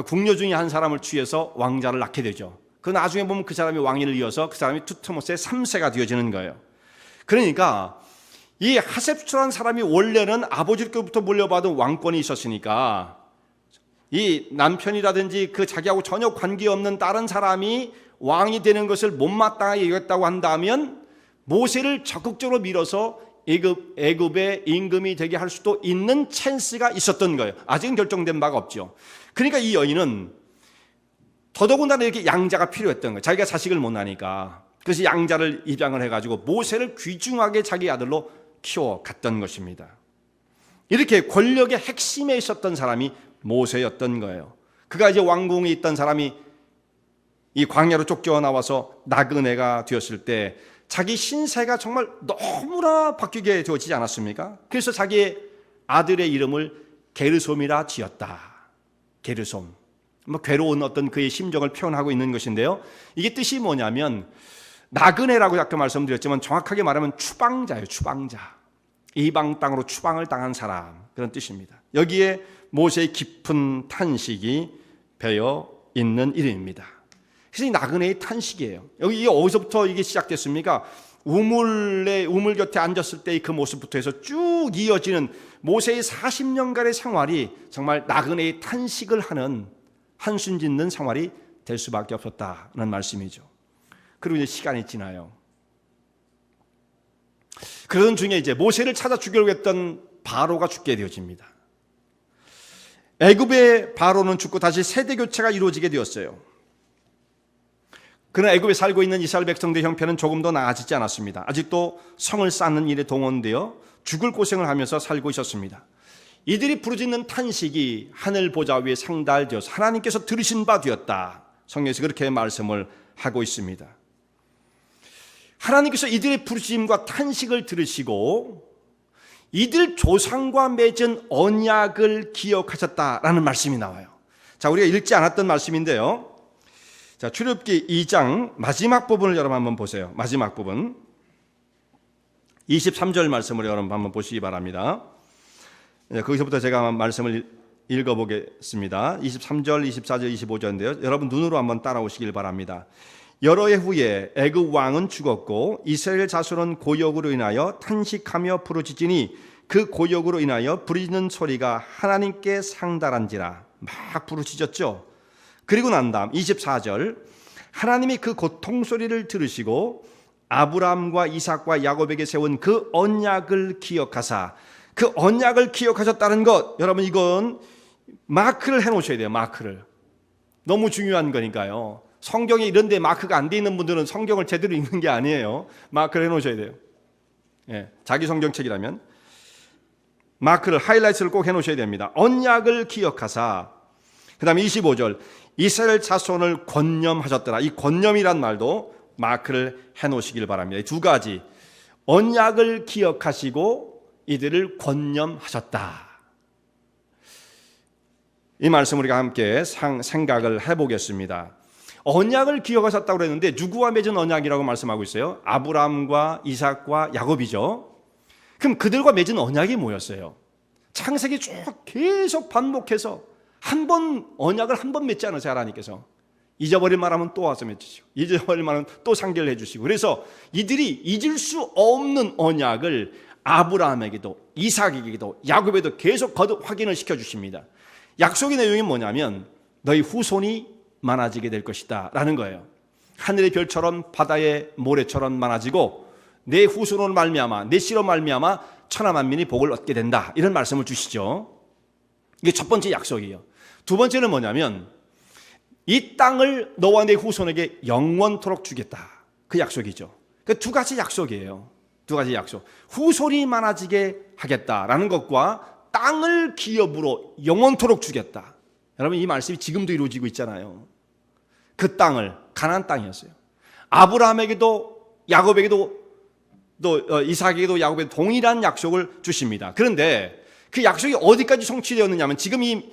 궁녀 중에 한 사람을 취해서 왕자를 낳게 되죠. 그 나중에 보면 그 사람이 왕위를 이어서 그 사람이 투토모스의 3세가 되어지는 거예요. 그러니까 이 하셉수라는 사람이 원래는 아버지로부터 물려받은 왕권이 있었으니까 이 남편이라든지 그 자기하고 전혀 관계없는 다른 사람이 왕이 되는 것을 못마땅하게 여겼다고 한다면 모세를 적극적으로 밀어서 애굽의 임금이 되게 할 수도 있는 찬스가 있었던 거예요. 아직은 결정된 바가 없죠. 그러니까 이 여인은 더더군다나 이렇게 양자가 필요했던 거예요. 자기가 자식을 못 낳으니까. 그래서 양자를 입양을 해가지고 모세를 귀중하게 자기 아들로 키워갔던 것입니다. 이렇게 권력의 핵심에 있었던 사람이 모세였던 거예요. 그가 이제 왕궁에 있던 사람이 이 광야로 쫓겨나와서 나그네가 되었을 때 자기 신세가 정말 너무나 바뀌게 되어지지 않았습니까? 그래서 자기의 아들의 이름을 게르솜이라 지었다. 게르솜. 괴로운 어떤 그의 심정을 표현하고 있는 것인데요. 이게 뜻이 뭐냐면 나그네라고 아까 말씀드렸지만 정확하게 말하면 추방자예요. 추방자. 이방 땅으로 추방을 당한 사람, 그런 뜻입니다. 여기에 모세의 깊은 탄식이 배어 있는 이름입니다. 그래서 이 나그네의 탄식이에요. 여기 이게 어디서부터 이게 시작됐습니까? 우물 곁에 앉았을 때의 그 모습부터 해서 쭉 이어지는 모세의 40년간의 생활이 정말 나그네의 탄식을 하는, 한숨 짓는 생활이 될 수밖에 없었다는 말씀이죠. 그리고 이제 시간이 지나요. 그러던 중에 이제 모세를 찾아 죽이려고 했던 바로가 죽게 되어집니다. 애굽의 바로는 죽고 다시 세대 교체가 이루어지게 되었어요. 그러나 애굽에 살고 있는 이스라엘 백성들의 형편은 조금 더 나아지지 않았습니다. 아직도 성을 쌓는 일에 동원되어 죽을 고생을 하면서 살고 있었습니다. 이들이 부르짖는 탄식이 하늘 보좌 위에 상달되어서 하나님께서 들으신 바 되었다. 성경에서 그렇게 말씀을 하고 있습니다. 하나님께서 이들의 부르짖음과 탄식을 들으시고 이들 조상과 맺은 언약을 기억하셨다라는 말씀이 나와요. 자, 우리가 읽지 않았던 말씀인데요. 자, 출애굽기 2장 마지막 부분을 여러분 한번 보세요. 마지막 부분 23절 말씀을 여러분 한번 보시기 바랍니다. 거기서부터 제가 말씀을 읽어보겠습니다. 23절, 24절, 25절인데요. 여러분 눈으로 한번 따라오시길 바랍니다. 여러 해 후에 애굽 왕은 죽었고 이스라엘 자손은 고역으로 인하여 탄식하며 부르짖으니 그 고역으로 인하여 부르짖는 소리가 하나님께 상달한지라. 막 부르짖었죠. 그리고 난 다음 24절, 하나님이 그 고통 소리를 들으시고 아브라함과 이삭과 야곱에게 세운 그 언약을 기억하사, 그 언약을 기억하셨다는 것, 여러분 이건 마크를 해놓으셔야 돼요. 마크를. 너무 중요한 거니까요. 성경에 이런 데 마크가 안 돼 있는 분들은 성경을 제대로 읽는 게 아니에요. 마크를 해놓으셔야 돼요. 예, 자기 성경책이라면 마크를, 하이라이트를 꼭 해놓으셔야 됩니다. 언약을 기억하사, 그 다음에 25절, 이스라엘 자손을 권념하셨더라. 이 권념이란 말도 마크를 해놓으시길 바랍니다. 이 두 가지, 언약을 기억하시고 이들을 권념하셨다. 이 말씀 우리가 함께 생각을 해보겠습니다. 언약을 기억하셨다고 그랬는데 누구와 맺은 언약이라고 말씀하고 있어요? 아브라함과 이삭과 야곱이죠. 그럼 그들과 맺은 언약이 뭐였어요? 창세기 쭉 계속 반복해서 한 번 언약을 한 번 맺지 않으세요? 하나님께서 잊어버릴 만하면 또 와서 맺으시고 잊어버릴 만하면 또 상기를 해주시고, 그래서 이들이 잊을 수 없는 언약을 아브라함에게도 이삭에게도 야곱에도 계속 거듭 확인을 시켜주십니다. 약속의 내용이 뭐냐면 너희 후손이 많아지게 될 것이다 라는 거예요. 하늘의 별처럼 바다의 모래처럼 많아지고 내 후손으로 말미암아, 내 씨로 말미암아 천하 만민이 복을 얻게 된다, 이런 말씀을 주시죠. 이게 첫 번째 약속이에요. 두 번째는 뭐냐면 이 땅을 너와 내 후손에게 영원토록 주겠다, 그 약속이죠. 그 두 가지 약속이에요. 두 가지 약속. 후손이 많아지게 하겠다라는 것과 땅을 기업으로 영원토록 주겠다. 여러분 이 말씀이 지금도 이루어지고 있잖아요. 그 땅을, 가나안 땅이었어요. 아브라함에게도 야곱에게도 또 이삭에게도 야곱에게도 동일한 약속을 주십니다. 그런데 그 약속이 어디까지 성취되었느냐면, 지금 이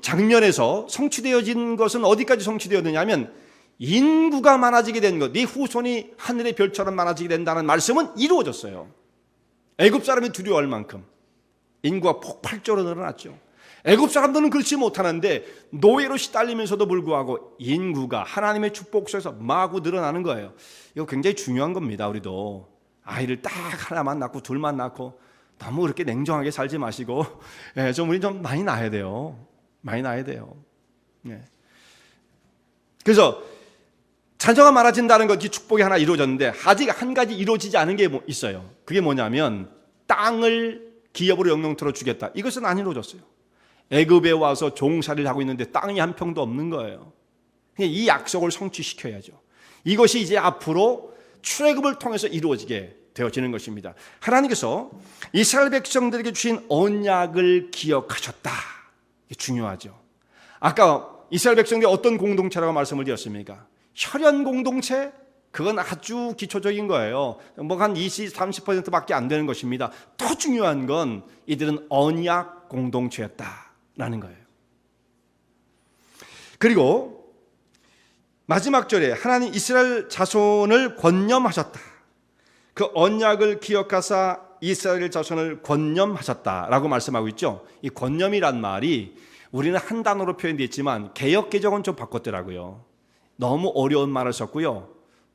장면에서 성취되어진 것은 어디까지 성취되었느냐면 인구가 많아지게 된 것, 네 후손이 하늘의 별처럼 많아지게 된다는 말씀은 이루어졌어요. 애굽 사람이 두려워할 만큼 인구가 폭발적으로 늘어났죠. 애굽 사람들은 그렇지 못하는데 노예로 시달리면서도 불구하고 인구가 하나님의 축복 속에서 마구 늘어나는 거예요. 이거 굉장히 중요한 겁니다. 우리도 아이를 딱 하나만 낳고 둘만 낳고 너무 그렇게 냉정하게 살지 마시고, 좀 우리 좀 많이 낳아야 돼요. 많이 낳아야 돼요. 그래서 자녀가 많아진다는 것, 이 축복이 하나 이루어졌는데 아직 한 가지 이루어지지 않은 게 있어요. 그게 뭐냐면 땅을 기업으로 영영토로 주겠다. 이것은 안 이루어졌어요. 애굽에 와서 종살이를 하고 있는데 땅이 한 평도 없는 거예요. 이 약속을 성취시켜야죠. 이것이 이제 앞으로 출애굽을 통해서 이루어지게 되어지는 것입니다. 하나님께서 이스라엘 백성들에게 주신 언약을 기억하셨다. 이게 중요하죠. 아까 이스라엘 백성들이 어떤 공동체라고 말씀을 드렸습니까? 혈연 공동체? 그건 아주 기초적인 거예요. 뭐 한 20, 30%밖에 안 되는 것입니다. 더 중요한 건 이들은 언약 공동체였다라는 거예요. 그리고 마지막 절에 하나님 이스라엘 자손을 권념하셨다. 그 언약을 기억하사 이스라엘 자손을 권념하셨다라고 말씀하고 있죠. 이 권념이란 말이 우리는 한 단어로 표현되어 있지만 개역 개정은 좀 바꿨더라고요. 너무 어려운 말을 썼고요.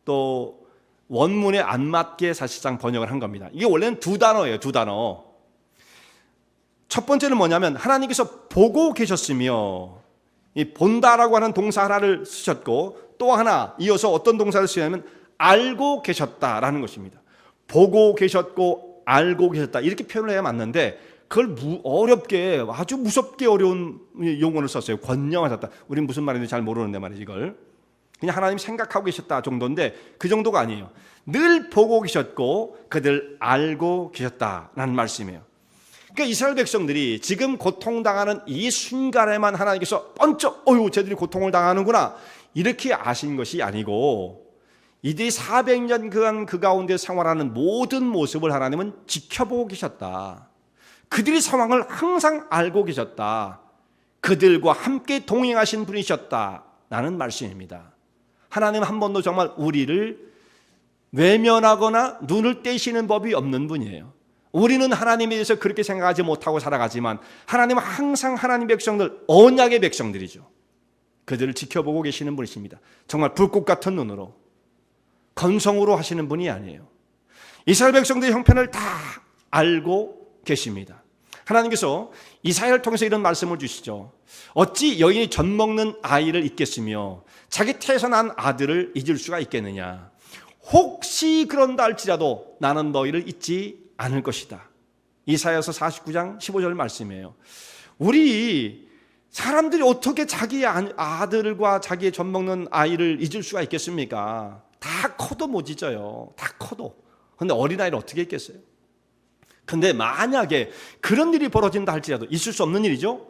또 원문에 안 맞게 사실상 번역을 한 겁니다. 이게 원래는 두 단어예요. 두 단어. 첫 번째는 뭐냐면 하나님께서 보고 계셨으며, 이 본다라고 하는 동사 하나를 쓰셨고, 또 하나 이어서 어떤 동사를 쓰냐면 알고 계셨다라는 것입니다. 보고 계셨고 알고 계셨다, 이렇게 표현을 해야 맞는데 그걸 어렵게, 아주 무섭게 어려운 용어를 썼어요. 권념하셨다. 우린 무슨 말인지 잘 모르는데 말이지 이걸. 그냥 하나님 생각하고 계셨다 정도인데 그 정도가 아니에요. 늘 보고 계셨고 그들 알고 계셨다라는 말씀이에요. 그러니까 이스라엘 백성들이 지금 고통당하는 이 순간에만 하나님께서 번쩍 쟤들이 고통을 당하는구나 이렇게 아신 것이 아니고 이들이 400년 그 가운데 생활하는 모든 모습을 하나님은 지켜보고 계셨다. 그들의 상황을 항상 알고 계셨다. 그들과 함께 동행하신 분이셨다라는 말씀입니다. 하나님은 한 번도 정말 우리를 외면하거나 눈을 떼시는 법이 없는 분이에요. 우리는 하나님에 대해서 그렇게 생각하지 못하고 살아가지만 하나님은 항상 하나님 백성들, 언약의 백성들이죠. 그들을 지켜보고 계시는 분이십니다. 정말 불꽃 같은 눈으로, 건성으로 하시는 분이 아니에요. 이스라엘 백성들의 형편을 다 알고 계십니다. 하나님께서 이사야를 통해서 이런 말씀을 주시죠. 어찌 여인이 젖 먹는 아이를 잊겠으며 자기 태에서 난 아들을 잊을 수가 있겠느냐. 혹시 그런다 할지라도 나는 너희를 잊지 않을 것이다. 이사야서 49장 15절 말씀이에요. 우리 사람들이 어떻게 자기의 아들과 자기의 젖 먹는 아이를 잊을 수가 있겠습니까? 다 커도 못 잊어요. 다 커도. 근데 어린아이를 어떻게 잊겠어요? 근데 만약에 그런 일이 벌어진다 할지라도 있을 수 없는 일이죠.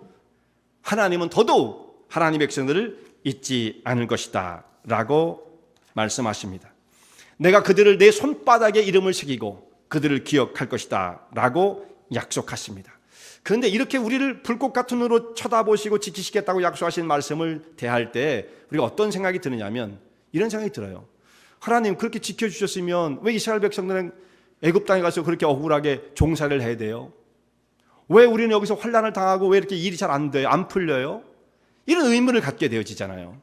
하나님은 더더욱 하나님 백성들을 잊지 않을 것이다 라고 말씀하십니다. 내가 그들을 내 손바닥에 이름을 새기고 그들을 기억할 것이다 라고 약속하십니다. 그런데 이렇게 우리를 불꽃 같은 눈으로 쳐다보시고 지키시겠다고 약속하신 말씀을 대할 때 우리가 어떤 생각이 드느냐면 이런 생각이 들어요. 하나님 그렇게 지켜주셨으면 왜 이스라엘 백성들은 애굽 땅에 가서 그렇게 억울하게 종살이를 해야 돼요? 왜 우리는 여기서 환난을 당하고 왜 이렇게 일이 잘 안 돼요? 안 풀려요? 이런 의문을 갖게 되어지잖아요.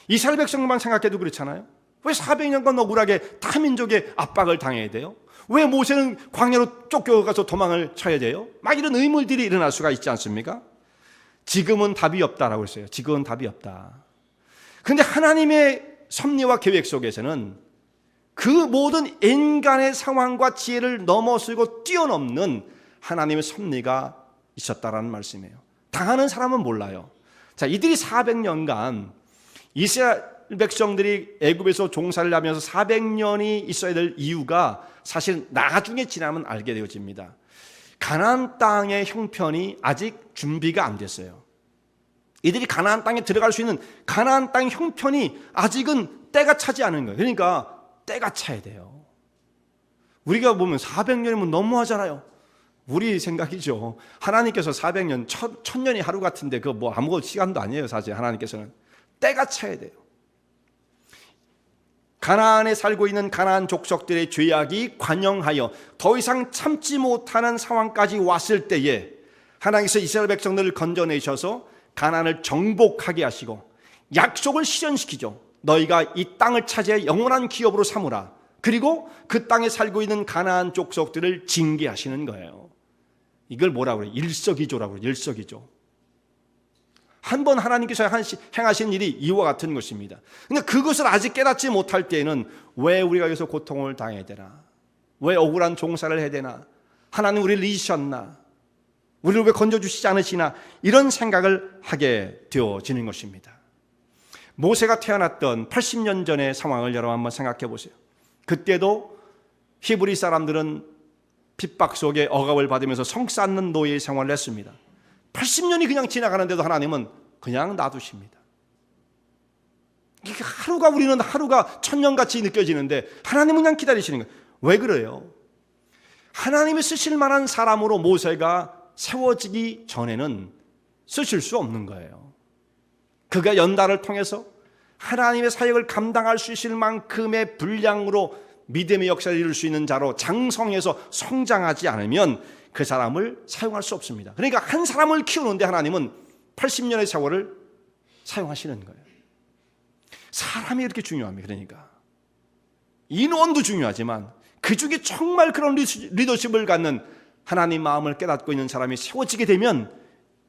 이스라엘 백성만 생각해도 그렇잖아요. 왜 400년간 억울하게 타민족의 압박을 당해야 돼요? 왜 모세는 광야로 쫓겨가서 도망을 쳐야 돼요? 막 이런 의문들이 일어날 수가 있지 않습니까? 지금은 답이 없다라고 했어요. 지금은 답이 없다. 그런데 하나님의 섭리와 계획 속에서는 그 모든 인간의 상황과 지혜를 넘어서고 뛰어넘는 하나님의 섭리가 있었다라는 말씀이에요. 당하는 사람은 몰라요. 자, 이들이 400년간 이스라엘 백성들이 애굽에서 종살이를 하면서 400년이 있어야 될 이유가 사실 나중에 지나면 알게 되어집니다. 가나안 땅의 형편이 아직 준비가 안 됐어요. 이들이 가나안 땅에 들어갈 수 있는 가나안 땅의 형편이 아직은 때가 차지 않은 거예요. 그러니까 때가 차야 돼요. 우리가 보면 400년이면 너무하잖아요. 우리 생각이죠. 하나님께서 400년, 1000년이 하루 같은데 그거 뭐 아무 시간도 아니에요. 사실 하나님께서는 때가 차야 돼요. 가나안에 살고 있는 가나안 족속들의 죄악이 관영하여 더 이상 참지 못하는 상황까지 왔을 때에 하나님께서 이스라엘 백성들을 건져내셔서 가나안을 정복하게 하시고 약속을 실현시키죠. 너희가 이 땅을 차지해 영원한 기업으로 삼으라. 그리고 그 땅에 살고 있는 가나안 족속들을 징계하시는 거예요. 이걸 뭐라고 그래요? 일석이조라고 그래요. 일석이조. 한 번 하나님께서 행하신 일이 이와 같은 것입니다. 근데 그것을 아직 깨닫지 못할 때에는 왜 우리가 여기서 고통을 당해야 되나? 왜 억울한 종살을 해야 되나? 하나님 우리를 잊으셨나? 우리를 왜 건져주시지 않으시나? 이런 생각을 하게 되어지는 것입니다. 모세가 태어났던 80년 전의 상황을 여러분 한번 생각해 보세요. 그때도 히브리 사람들은 핍박 속에 억압을 받으면서 성 쌓는 노예의 생활을 했습니다. 80년이 그냥 지나가는데도 하나님은 그냥 놔두십니다. 하루가 우리는 하루가 천년같이 느껴지는데 하나님은 그냥 기다리시는 거예요. 왜 그래요? 하나님이 쓰실 만한 사람으로 모세가 세워지기 전에는 쓰실 수 없는 거예요. 그가 연단을 통해서 하나님의 사역을 감당할 수 있을 만큼의 분량으로 믿음의 역사를 이룰 수 있는 자로 장성해서 성장하지 않으면 그 사람을 사용할 수 없습니다. 그러니까 한 사람을 키우는데 하나님은 80년의 세월을 사용하시는 거예요. 사람이 이렇게 중요합니다. 그러니까 인원도 중요하지만 그 중에 정말 그런 리더십을 갖는 하나님 마음을 깨닫고 있는 사람이 세워지게 되면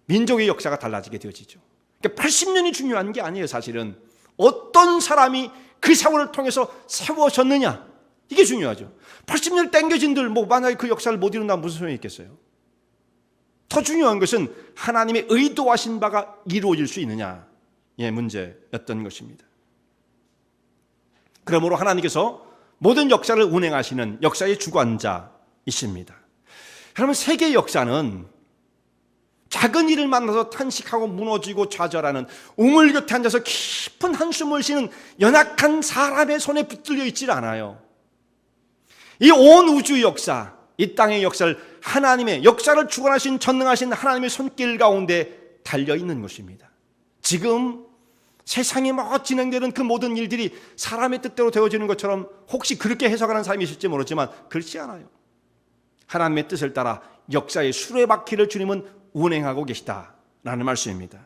민족의 역사가 달라지게 되어지죠. 그러니까 80년이 중요한 게 아니에요. 사실은 어떤 사람이 그 세월을 통해서 세워졌느냐 이게 중요하죠. 80년 땡겨진들 만약에 그 역사를 못 이룬다면 무슨 소용이 있겠어요? 더 중요한 것은 하나님의 의도하신 바가 이루어질 수 있느냐의 문제였던 것입니다. 그러므로 하나님께서 모든 역사를 운행하시는 역사의 주관자이십니다. 여러분, 세계의 역사는 작은 일을 만나서 탄식하고 무너지고 좌절하는, 우물 곁에 앉아서 깊은 한숨을 쉬는 연약한 사람의 손에 붙들려 있질 않아요. 이 온 우주의 역사, 이 땅의 역사를 하나님의 역사를 주관하신 전능하신 하나님의 손길 가운데 달려 있는 것입니다. 지금 세상에 진행되는 그 모든 일들이 사람의 뜻대로 되어지는 것처럼 혹시 그렇게 해석하는 사람이 있을지 모르지만 그렇지 않아요. 하나님의 뜻을 따라 역사의 수레바퀴를 주님은 운행하고 계시다라는 말씀입니다.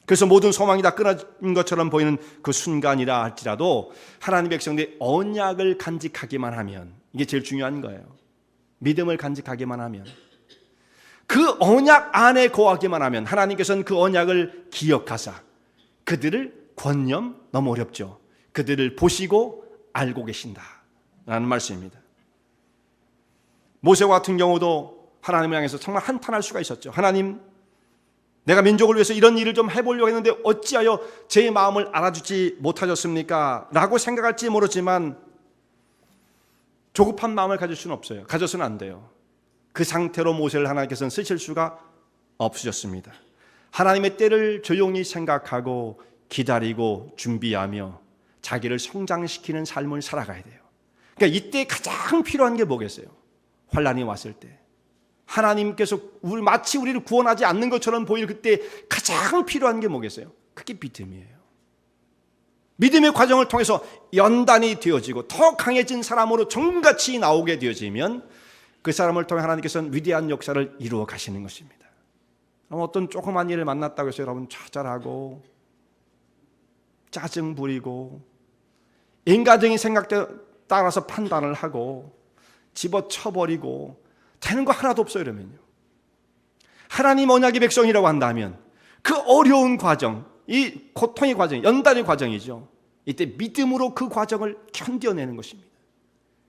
그래서 모든 소망이 다 끊어진 것처럼 보이는 그 순간이라 할지라도 하나님의 백성들이 언약을 간직하기만 하면, 이게 제일 중요한 거예요. 믿음을 간직하기만 하면, 그 언약 안에 거하기만 하면 하나님께서는 그 언약을 기억하사 그들을 권념, 너무 어렵죠, 그들을 보시고 알고 계신다라는 말씀입니다. 모세와 같은 경우도 하나님을 향해서 정말 한탄할 수가 있었죠. 하나님, 내가 민족을 위해서 이런 일을 좀 해보려고 했는데 어찌하여 제 마음을 알아주지 못하셨습니까? 라고 생각할지 모르지만 조급한 마음을 가질 수는 없어요. 가져서는 안 돼요. 그 상태로 모세를 하나님께서는 쓰실 수가 없으셨습니다. 하나님의 때를 조용히 생각하고 기다리고 준비하며 자기를 성장시키는 삶을 살아가야 돼요. 그러니까 이때 가장 필요한 게 뭐겠어요? 환난이 왔을 때 하나님께서 마치 우리를 구원하지 않는 것처럼 보일 그때 가장 필요한 게 뭐겠어요? 그게 믿음이에요. 믿음의 과정을 통해서 연단이 되어지고 더 강해진 사람으로 정같이 나오게 되어지면 그 사람을 통해 하나님께서는 위대한 역사를 이루어 가시는 것입니다. 어떤 조그만 일을 만났다고 해서 여러분 좌절하고 짜증 부리고 인간적인 생각에 따라서 판단을 하고 집어쳐버리고 되는 거 하나도 없어요. 이러면요, 하나님 언약의 백성이라고 한다면 그 어려운 과정, 이 고통의 과정, 연단의 과정이죠. 이때 믿음으로 그 과정을 견뎌내는 것입니다.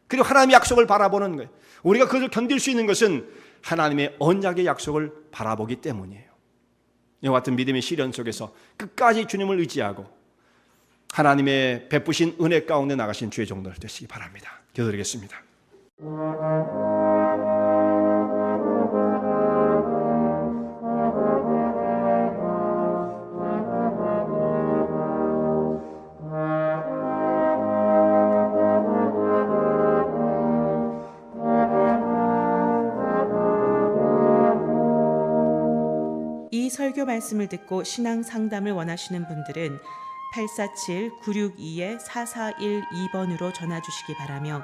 그리고 하나님의 약속을 바라보는 거예요. 우리가 그것을 견딜 수 있는 것은 하나님의 언약의 약속을 바라보기 때문이에요. 이와 같은 믿음의 시련 속에서 끝까지 주님을 의지하고 하나님의 베푸신 은혜 가운데 나가신 주의 종들 되시기 바랍니다. 기도드리겠습니다. 이 설교 말씀을 듣고 신앙 상담을 원하시는 분들은 847-962-4412번으로 전화 주시기 바라며,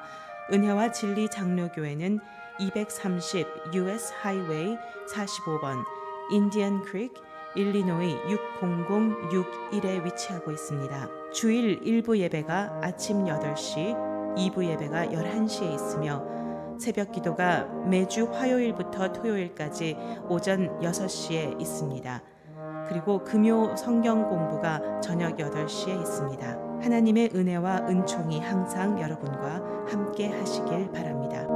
은혜와 진리 장로교회는 230 US 하이웨이 45번 인디언 크릭 일리노이 60061에 위치하고 있습니다. 주일 1부 예배가 아침 8시, 2부 예배가 11시에 있으며 새벽 기도가 매주 화요일부터 토요일까지 오전 6시에 있습니다. 그리고 금요 성경 공부가 저녁 8시에 있습니다. 하나님의 은혜와 은총이 항상 여러분과 함께 하시길 바랍니다.